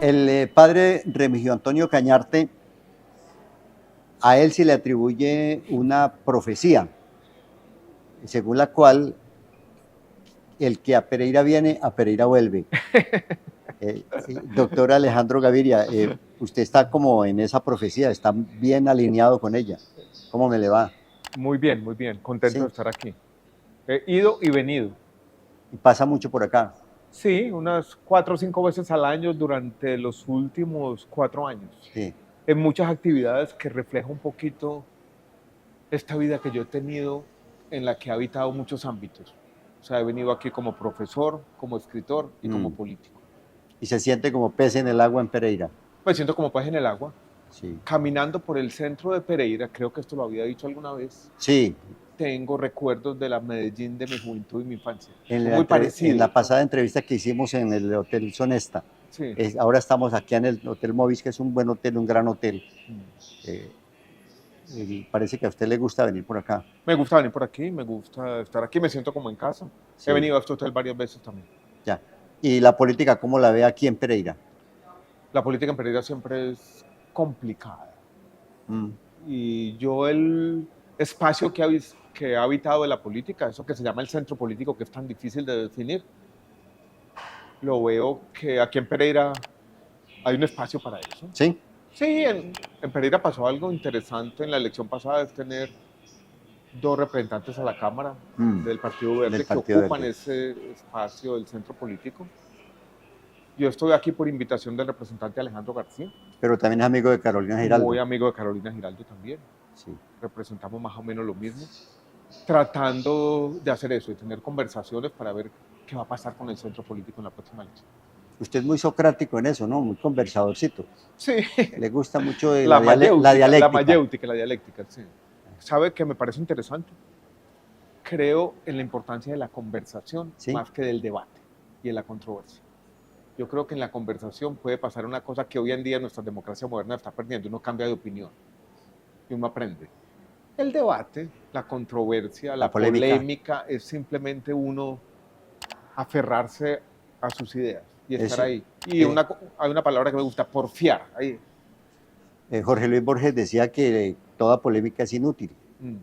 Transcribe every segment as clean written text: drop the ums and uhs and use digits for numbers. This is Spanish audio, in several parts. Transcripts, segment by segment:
El padre Remigio Antonio Cañarte, a él se le atribuye una profecía, según la cual el que a Pereira viene, a Pereira vuelve. Doctor Alejandro Gaviria, usted está como en esa profecía, está bien alineado con ella. ¿Cómo me le va? Muy bien, contento de Sí. estar aquí. He ido y venido. Y pasa mucho por acá. Sí, unas 4 o 5 veces al año durante los últimos 4 años. Sí. En muchas actividades que reflejan un poquito esta vida que yo he tenido en la que he habitado muchos ámbitos. O sea, he venido aquí como profesor, como escritor y como político. Y se siente como pez en el agua en Pereira. Me siento como pez en el agua. Sí. Caminando por el centro de Pereira, creo que esto lo había dicho alguna vez. Sí. Tengo recuerdos de la Medellín de mi juventud y mi infancia. En la pasada entrevista que hicimos en el Hotel Sonesta, Sí. Ahora estamos aquí en el Hotel Movis, que es un buen hotel, un gran hotel. Parece que a usted le gusta venir por acá. Me gusta venir por aquí, me gusta estar aquí, me siento como en casa. Sí. He venido a este hotel varias veces también. Ya. ¿Y la política cómo la ve aquí en Pereira? La política en Pereira siempre es complicada. Y yo el espacio que he habitado de la política, eso que se llama el centro político, que es tan difícil de definir, lo veo que aquí en Pereira hay un espacio para eso. ¿Sí? Sí, en Pereira pasó algo interesante en la elección pasada, es tener 2 representantes a la Cámara del Partido Verde que ocupan ese espacio del centro político. Yo estoy aquí por invitación del representante Alejandro García. Pero también es amigo de Carolina Giraldo. Muy amigo de Carolina Giraldo también. Sí. Representamos más o menos lo mismo. Tratando de hacer eso, de tener conversaciones para ver qué va a pasar con el centro político en la próxima elección. Usted es muy socrático en eso, ¿no? Muy conversadorcito. Sí. Le gusta mucho la dialéctica. La dialéctica, sí. ¿Sabe que me parece interesante? Creo en la importancia de la conversación, ¿sí?, más que del debate y de la controversia. Yo creo que en la conversación puede pasar una cosa que hoy en día nuestra democracia moderna está perdiendo. Uno cambia de opinión y uno aprende. El debate, la controversia, la polémica es simplemente uno aferrarse a sus ideas y estar ahí. Y hay una palabra que me gusta, porfiar. Ahí. Jorge Luis Borges decía que toda polémica es inútil,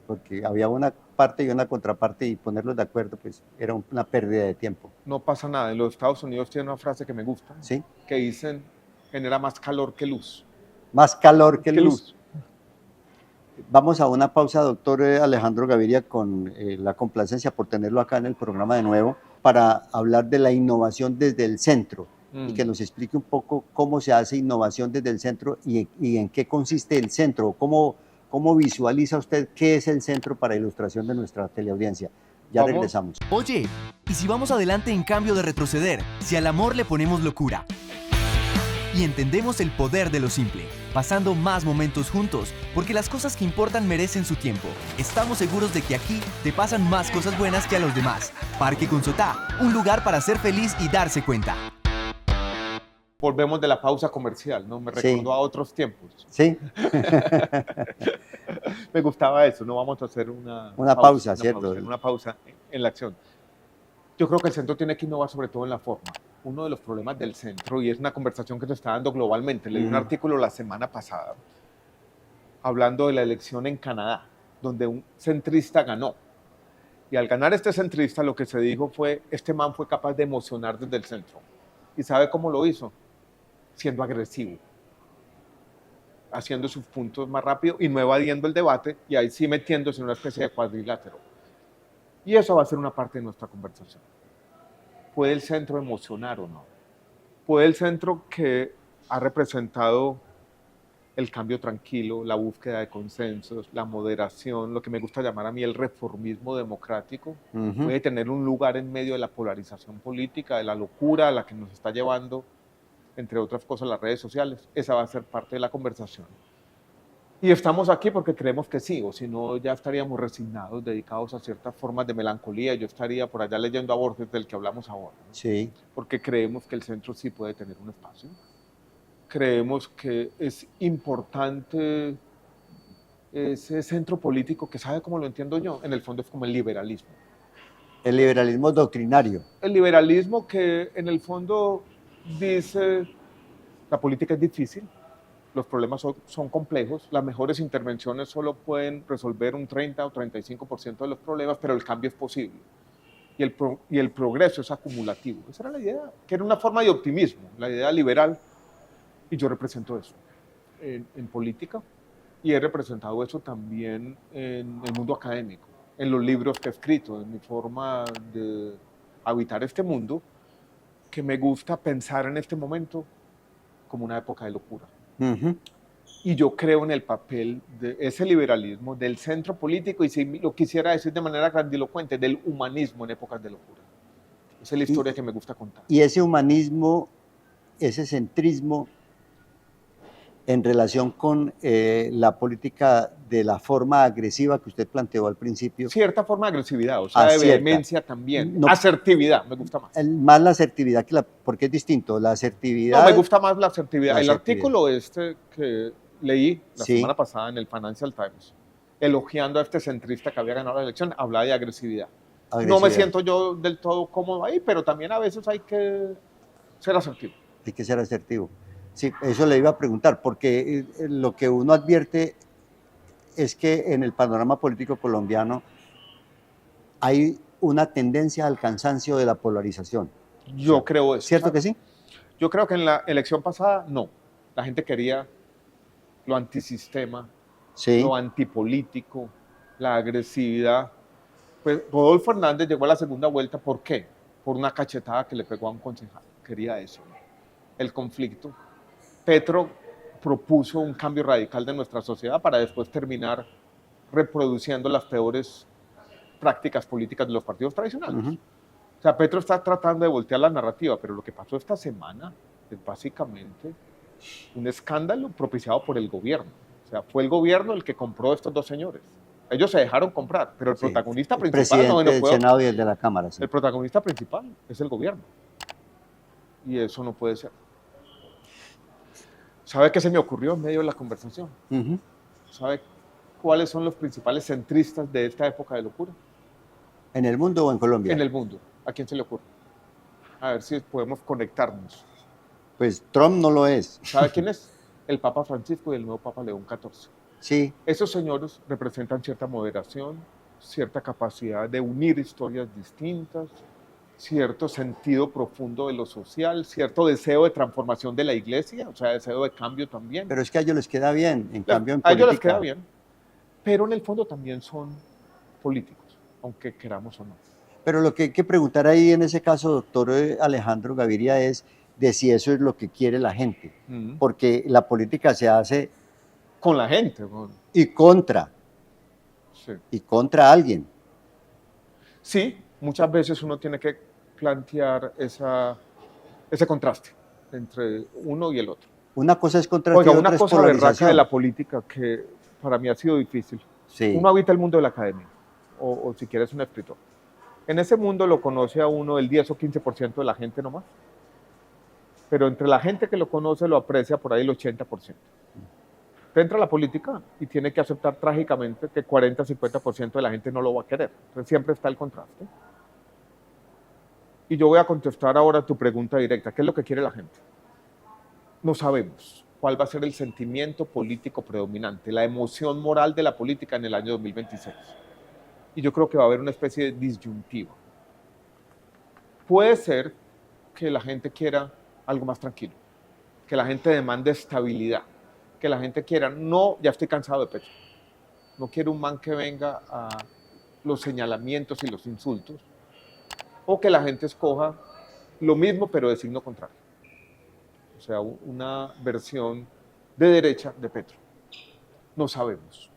porque había una parte y una contraparte y ponerlos de acuerdo pues era una pérdida de tiempo. No pasa nada. En los Estados Unidos tiene una frase que me gusta, ¿sí?, que dicen, genera más calor que luz. Más calor que luz. Vamos a una pausa, doctor Alejandro Gaviria, con la complacencia por tenerlo acá en el programa de nuevo, para hablar de la innovación desde el centro y que nos explique un poco cómo se hace innovación desde el centro y en qué consiste el centro, cómo visualiza usted qué es el centro para ilustración de nuestra teleaudiencia. Ya regresamos. Oye, ¿y si vamos adelante en cambio de retroceder? Si al amor le ponemos locura y entendemos el poder de lo simple, pasando más momentos juntos, porque las cosas que importan merecen su tiempo. Estamos seguros de que aquí te pasan más cosas buenas que a los demás. Parque Consotá, un lugar para ser feliz y darse cuenta. Volvemos de la pausa comercial, ¿no? Me recordó a otros tiempos. Sí. Me gustaba eso, no vamos a hacer una pausa, ¿cierto? Una pausa en la acción. Yo creo que el centro tiene que innovar sobre todo en la forma. Uno de los problemas del centro, y es una conversación que se está dando globalmente, leí un artículo la semana pasada hablando de la elección en Canadá, donde un centrista ganó. Y al ganar este centrista, lo que se dijo fue, este man fue capaz de emocionar desde el centro. ¿Y sabe cómo lo hizo? Siendo agresivo, haciendo sus puntos más rápido y no evadiendo el debate, y ahí sí metiéndose en una especie de cuadrilátero. Y eso va a ser una parte de nuestra conversación. ¿Puede el centro emocionar o no? ¿Puede el centro, que ha representado el cambio tranquilo, la búsqueda de consensos, la moderación, lo que me gusta llamar a mí el reformismo democrático, puede tener un lugar en medio de la polarización política, de la locura a la que nos está llevando, entre otras cosas, las redes sociales? Esa va a ser parte de la conversación. Y estamos aquí porque creemos que sí, o si no ya estaríamos resignados, dedicados a ciertas formas de melancolía. Yo estaría por allá leyendo a Borges, del que hablamos ahora, ¿no? Sí. Porque creemos que el centro sí puede tener un espacio. Creemos que es importante ese centro político que, ¿sabe cómo lo entiendo yo? En el fondo es como el liberalismo. El liberalismo doctrinario. El liberalismo que en el fondo dice, La política es difícil, los problemas son complejos, las mejores intervenciones solo pueden resolver un 30 o 35% de los problemas, pero el cambio es posible. Y el progreso es acumulativo. Esa era la idea, que era una forma de optimismo, la idea liberal, y yo represento eso en política, y he representado eso también en el mundo académico, en los libros que he escrito, en mi forma de habitar este mundo, que me gusta pensar en este momento como una época de locura. Y yo creo en el papel de ese liberalismo, del centro político, y si lo quisiera decir de manera grandilocuente, del humanismo en épocas de locura. Esa es la historia que me gusta contar. Y ese humanismo, ese centrismo, en relación con la política de la forma agresiva que usted planteó al principio. Cierta forma de agresividad, o sea, de vehemencia también. No, asertividad, me gusta más. Más la asertividad, porque es distinto. La asertividad... No, me gusta más la asertividad. El artículo que leí la semana pasada en el Financial Times, elogiando a este centrista que había ganado la elección, hablaba de agresividad. No me siento yo del todo cómodo ahí, pero también a veces hay que ser asertivo. Hay que ser asertivo. Sí, eso le iba a preguntar, porque lo que uno advierte es que en el panorama político colombiano hay una tendencia al cansancio de la polarización. Yo creo eso. ¿Cierto que sí? Yo creo que en la elección pasada, no. La gente quería lo antisistema, lo antipolítico, la agresividad. Pues Rodolfo Hernández llegó a la segunda vuelta, ¿por qué? Por una cachetada que le pegó a un concejal. Quería eso, el conflicto. Petro propuso un cambio radical de nuestra sociedad para después terminar reproduciendo las peores prácticas políticas de los partidos tradicionales. O sea, Petro está tratando de voltear la narrativa, pero lo que pasó esta semana es básicamente un escándalo propiciado por el gobierno. O sea, fue el gobierno el que compró a estos dos señores. Ellos se dejaron comprar, pero el protagonista principal... El presidente del Senado y el de la Cámara. El protagonista principal es el gobierno. Y eso no puede ser. ¿Sabe qué se me ocurrió en medio de la conversación? ¿Sabe cuáles son los principales centristas de esta época de locura? ¿En el mundo o en Colombia? En el mundo. ¿A quién se le ocurre? A ver si podemos conectarnos. Pues Trump no lo es. ¿Sabe quién es? El Papa Francisco y el nuevo Papa León XIV. Sí. Esos señores representan cierta moderación, cierta capacidad de unir historias distintas, cierto sentido profundo de lo social, cierto deseo de transformación de la iglesia, o sea, deseo de cambio también. Pero es que a ellos les queda bien, en cambio en política. A ellos les política... queda bien, pero en el fondo también son políticos, aunque queramos o no. Pero lo que hay que preguntar ahí en ese caso, doctor Alejandro Gaviria, es de si eso es lo que quiere la gente, porque la política se hace... Con la gente. Y contra. Sí. Y contra alguien. Sí, muchas veces uno tiene que plantear ese contraste entre uno y el otro. Una cosa es contraste. Oiga, una cosa berraca de la política que para mí ha sido difícil. Sí. Uno habita el mundo de la academia, o si quieres un escritor. En ese mundo lo conoce a uno el 10 o 15% de la gente nomás. Pero entre la gente que lo conoce lo aprecia por ahí el 80%. Usted entra a la política y tiene que aceptar trágicamente que 40-50% de la gente no lo va a querer. Entonces siempre está el contraste. Y yo voy a contestar ahora tu pregunta directa. ¿Qué es lo que quiere la gente? No sabemos cuál va a ser el sentimiento político predominante, la emoción moral de la política en el año 2026. Y yo creo que va a haber una especie de disyuntiva. Puede ser que la gente quiera algo más tranquilo, que la gente demande estabilidad, que la gente quiera, no, ya estoy cansado de Petro, no quiero un man que venga a los señalamientos y los insultos, o que la gente escoja lo mismo pero de signo contrario, o sea, una versión de derecha de Petro. No sabemos.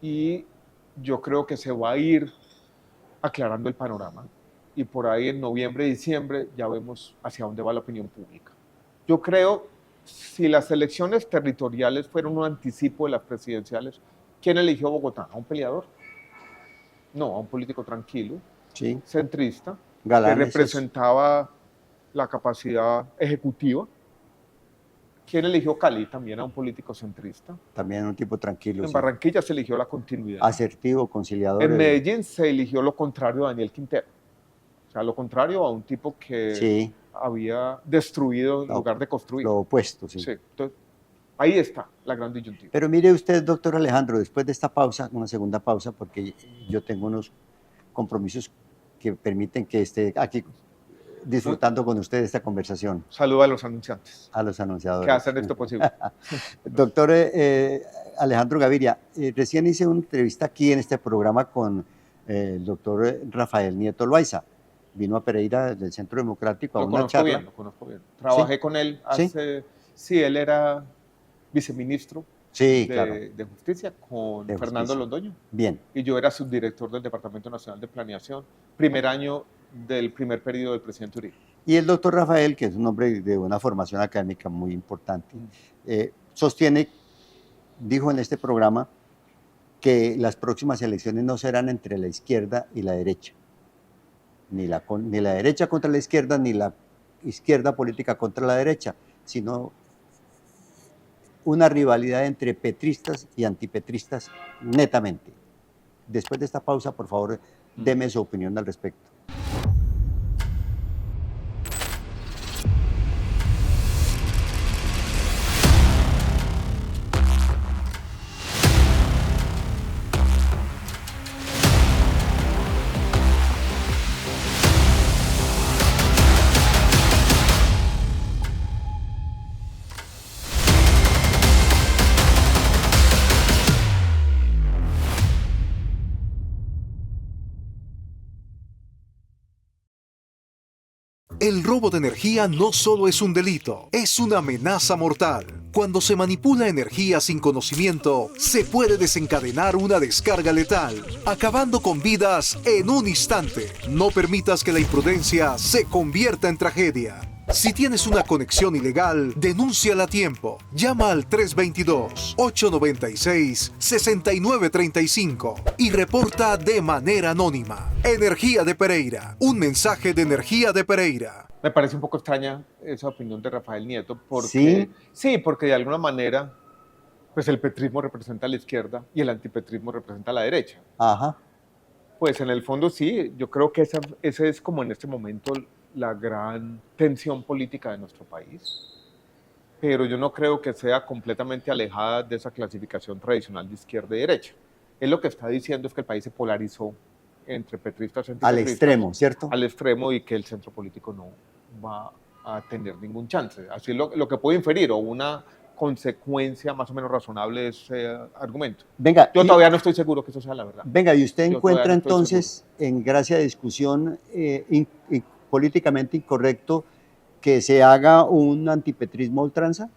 Y yo creo que se va a ir aclarando el panorama y por ahí en noviembre, diciembre ya vemos hacia dónde va la opinión pública. Yo creo, si las elecciones territoriales fueron un anticipo de las presidenciales, ¿quién eligió Bogotá? ¿A un peleador? No, a un político tranquilo, sí, centrista, Galanes, que representaba la capacidad ejecutiva. ¿Quién eligió Cali? También a un político centrista. También un tipo tranquilo. En Barranquilla se eligió la continuidad. Asertivo, conciliador. En Medellín se eligió lo contrario a Daniel Quintero. O sea, lo contrario a un tipo que había destruido en lugar de construir. Lo opuesto, sí. Sí, entonces, ahí está la gran disyuntiva. Pero mire usted, doctor Alejandro, después de esta pausa, una segunda pausa, porque yo tengo unos compromisos que permiten que esté aquí disfrutando con usted esta conversación. Saludo a los anunciantes A los anunciadores. que hacen esto posible. Doctor Alejandro Gaviria, recién hice una entrevista aquí en este programa con el doctor Rafael Nieto Loaiza. Vino a Pereira del Centro Democrático a Lo una conozco charla. bien, lo conozco bien. Trabajé con él hace... Sí, él era viceministro Sí, claro. de Justicia con De Fernando Justicia. Londoño. Bien. Y yo era subdirector del Departamento Nacional de Planeación, primer año del primer periodo del presidente Uribe. Y el doctor Rafael, que es un hombre de una formación académica muy importante, sostiene, dijo en este programa, que las próximas elecciones no serán entre la izquierda y la derecha. Ni la derecha contra la izquierda, ni la izquierda política contra la derecha, sino una rivalidad entre petristas y antipetristas netamente. Después de esta pausa, por favor, deme su opinión al respecto. El robo de energía no solo es un delito, es una amenaza mortal. Cuando se manipula energía sin conocimiento, se puede desencadenar una descarga letal, acabando con vidas en un instante. No permitas que la imprudencia se convierta en tragedia. Si tienes una conexión ilegal, denúnciala a tiempo. Llama al 322-896-6935 y reporta de manera anónima. Energía de Pereira. Un mensaje de Energía de Pereira. Me parece un poco extraña esa opinión de Rafael Nieto, porque ¿Sí? Sí, porque de alguna manera pues el petrismo representa a la izquierda y el antipetrismo representa a la derecha. Ajá. Pues en el fondo sí, yo creo que esa es como en este momento la gran tensión política de nuestro país, pero yo no creo que sea completamente alejada de esa clasificación tradicional de izquierda y derecha. Él lo que está diciendo es que el país se polarizó entre petristas y Al antipetristas. extremo, ¿cierto? Al extremo, y que el centro político no va a tener ningún chance. Así es lo que puedo inferir, o una consecuencia más o menos razonable de ese argumento. Venga, Yo todavía no estoy seguro que eso sea la verdad. Venga, ¿y usted Yo encuentra todavía no estoy entonces, en gracia de discusión políticamente incorrecto, que se haga un antipetrismo a ultranza?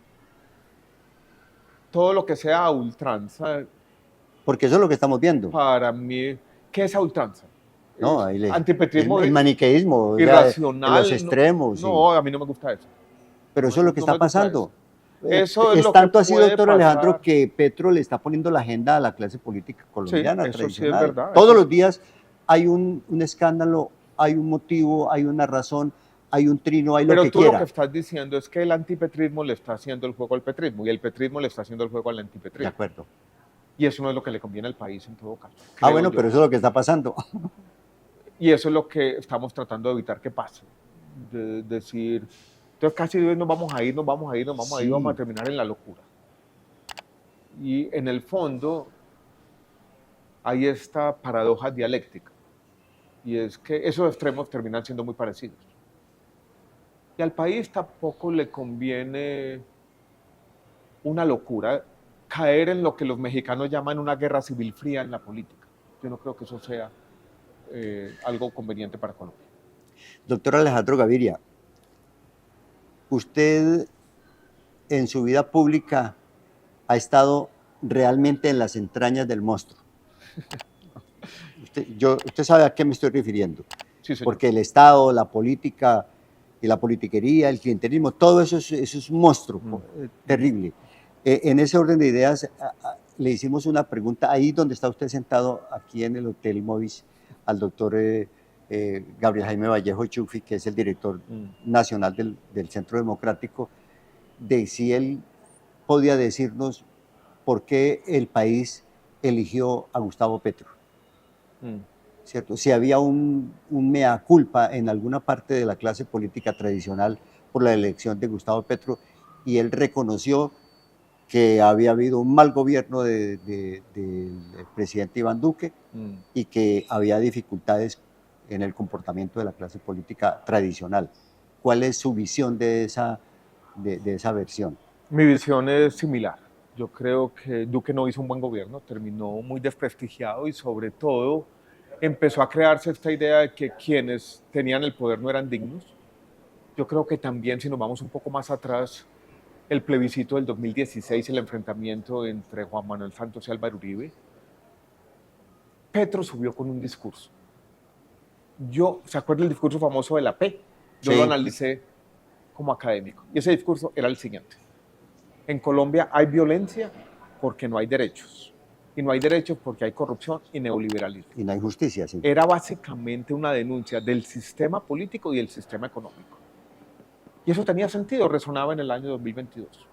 Todo lo que sea a ultranza, Porque eso es lo que estamos viendo. para mí, ¿qué es a ultranza? No, ahí Antipetrismo el maniqueísmo, o sea, irracional. en los extremos. No, sí. a mí no me gusta eso. Pero eso es lo que no está me gusta pasando. Eso es lo tanto que así, puede doctor pasar. Alejandro, que Petro le está poniendo la agenda a la clase política colombiana Sí, eso sí es tradicional. verdad. Todos Eso- los días hay un escándalo, hay un motivo, hay una razón, hay un trino, hay lo Pero que tú quiera. lo que estás diciendo es que el antipetrismo le está haciendo el juego al petrismo y el petrismo le está haciendo el juego al De antipetrismo. acuerdo. Y eso no es lo que le conviene al país en todo caso. Ah, creo bueno, yo. pero eso es lo que está pasando. Y eso es lo que estamos tratando de evitar que pase. De decir, entonces casi nos vamos a ir, vamos a terminar en la locura. Y en el fondo hay esta paradoja dialéctica. Y es que esos extremos terminan siendo muy parecidos. Y al país tampoco le conviene una locura, caer en lo que los mexicanos llaman una guerra civil fría en la política. Yo no creo que eso sea algo conveniente para Colombia. Doctor Alejandro Gaviria, usted en su vida pública ha estado realmente en las entrañas del monstruo. Usted sabe a qué me estoy refiriendo. Sí, señor. Porque el Estado, la política y la politiquería, el clientelismo, todo eso es un monstruo terrible. En ese orden de ideas, le hicimos una pregunta ahí donde está usted sentado, aquí en el Hotel Movis, al doctor Gabriel Jaime Vallejo Chufi, que es el director nacional del Centro Democrático, de si él podía decirnos por qué el país eligió a Gustavo Petro. ¿cierto? Si había un mea culpa en alguna parte de la clase política tradicional por la elección de Gustavo Petro, y él reconoció que había habido un mal gobierno del presidente Iván Duque y que había dificultades en el comportamiento de la clase política tradicional. ¿Cuál es su visión de esa versión? Mi visión es similar. Yo creo que Duque no hizo un buen gobierno, terminó muy desprestigiado y sobre todo empezó a crearse esta idea de que quienes tenían el poder no eran dignos. Yo creo que también, si nos vamos un poco más atrás, el plebiscito del 2016, el enfrentamiento entre Juan Manuel Santos y Álvaro Uribe, Petro subió con un discurso. ¿Se acuerda el discurso famoso de la P? Yo Sí. lo analicé como académico. Y ese discurso era el siguiente. En Colombia hay violencia porque no hay derechos. Y no hay derechos porque hay corrupción y neoliberalismo. Y no hay justicia, sí. Era básicamente una denuncia del sistema político y del sistema económico. Y eso tenía sentido, resonaba en el año 2022.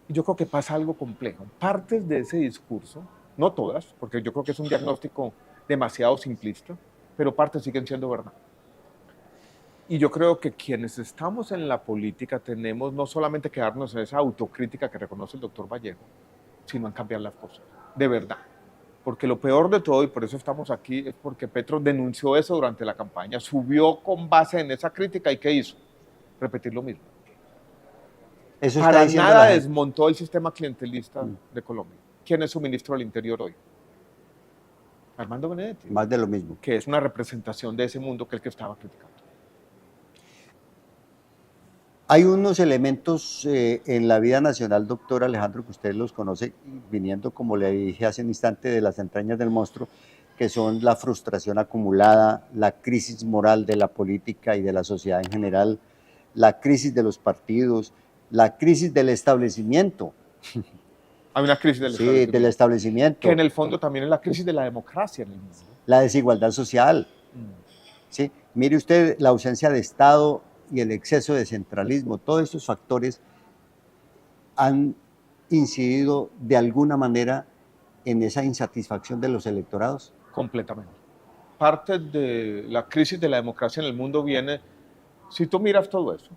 Y yo creo que pasa algo complejo. Partes de ese discurso, no todas, porque yo creo que es un diagnóstico demasiado simplista, pero partes siguen siendo verdad. Y yo creo que quienes estamos en la política tenemos no solamente que darnos esa autocrítica que reconoce el doctor Vallejo, sino en cambiar las cosas, de verdad. Porque lo peor de todo, y por eso estamos aquí, es porque Petro denunció eso durante la campaña, subió con base en esa crítica, ¿y qué hizo? Repetir lo mismo. Eso Para está nada la desmontó el sistema clientelista de Colombia. ¿Quién es su ministro del Interior hoy? Armando Benedetti. Más de lo mismo. Que es una representación de ese mundo que el que estaba criticando. Hay unos elementos en la vida nacional, doctor Alejandro, que usted los conoce, viniendo, como le dije hace un instante, de las entrañas del monstruo, que son la frustración acumulada, la crisis moral de la política y de la sociedad en general, la crisis de los partidos, la crisis del establecimiento. Hay una crisis del establecimiento. Que en el fondo también es la crisis de la democracia en el mundo. La desigualdad social. ¿Sí? Mire usted la ausencia de Estado y el exceso de centralismo. Todos estos factores han incidido de alguna manera en esa insatisfacción de los electorados. Completamente. Parte de la crisis de la democracia en el mundo viene, si tú miras todo eso,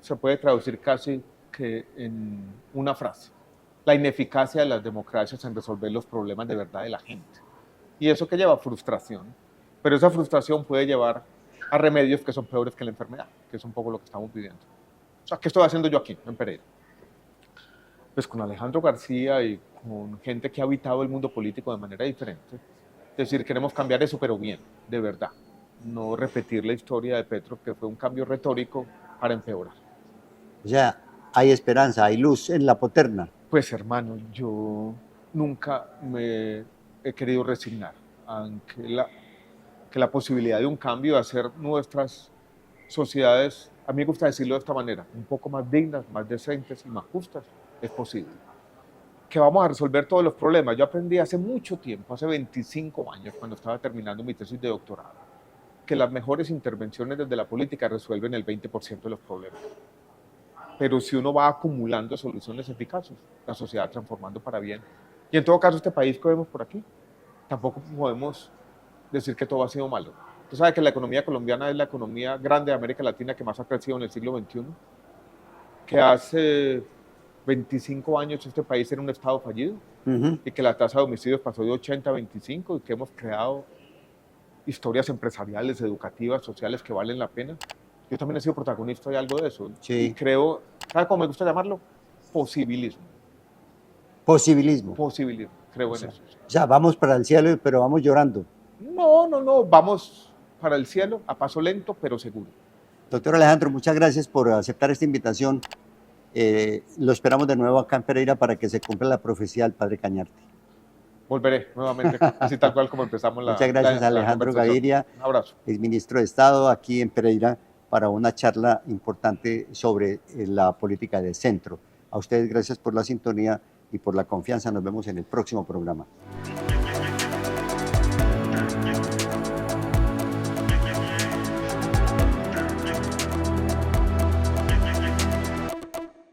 se puede traducir casi que en una frase: la ineficacia de las democracias en resolver los problemas de verdad de la gente. Y eso que lleva a frustración, pero esa frustración puede llevar a remedios que son peores que la enfermedad, que es un poco lo que estamos viviendo. O sea, ¿qué estoy haciendo yo aquí, en Pereira? Pues con Alejandro García y con gente que ha habitado el mundo político de manera diferente. Es decir, queremos cambiar eso, pero bien, de verdad. No repetir la historia de Petro, que fue un cambio retórico para empeorar. O sea, hay esperanza, hay luz en la poterna. Pues hermano, yo nunca me he querido resignar ante la posibilidad de un cambio, de hacer nuestras sociedades, a mí me gusta decirlo de esta manera, un poco más dignas, más decentes y más justas, es posible. Que vamos a resolver todos los problemas. Yo aprendí hace mucho tiempo, hace 25 años, cuando estaba terminando mi tesis de doctorado, que las mejores intervenciones desde la política resuelven el 20% de los problemas. Pero si uno va acumulando soluciones eficaces, la sociedad va transformando para bien. Y en todo caso, este país que vemos por aquí, tampoco podemos decir que todo ha sido malo. Usted sabe que la economía colombiana es la economía grande de América Latina que más ha crecido en el siglo XXI, que hace 25 años este país era un estado fallido y que la tasa de homicidios pasó de 80 a 25 y que hemos creado historias empresariales, educativas, sociales que valen la pena. Yo también he sido protagonista de algo de eso. Sí. Y creo, ¿sabe cómo me gusta llamarlo? Posibilismo. Posibilismo. Posibilismo, creo en eso. O sea, vamos para el cielo, pero vamos llorando. No, vamos para el cielo a paso lento, pero seguro. Doctor Alejandro, muchas gracias por aceptar esta invitación. Lo esperamos de nuevo acá en Pereira para que se cumpla la profecía del Padre Cañarte. Volveré nuevamente, así tal cual como empezamos la Muchas gracias a Alejandro Gaviria, un abrazo. exministro de Estado, aquí en Pereira, para una charla importante sobre la política de centro. A ustedes gracias por la sintonía y por la confianza. Nos vemos en el próximo programa.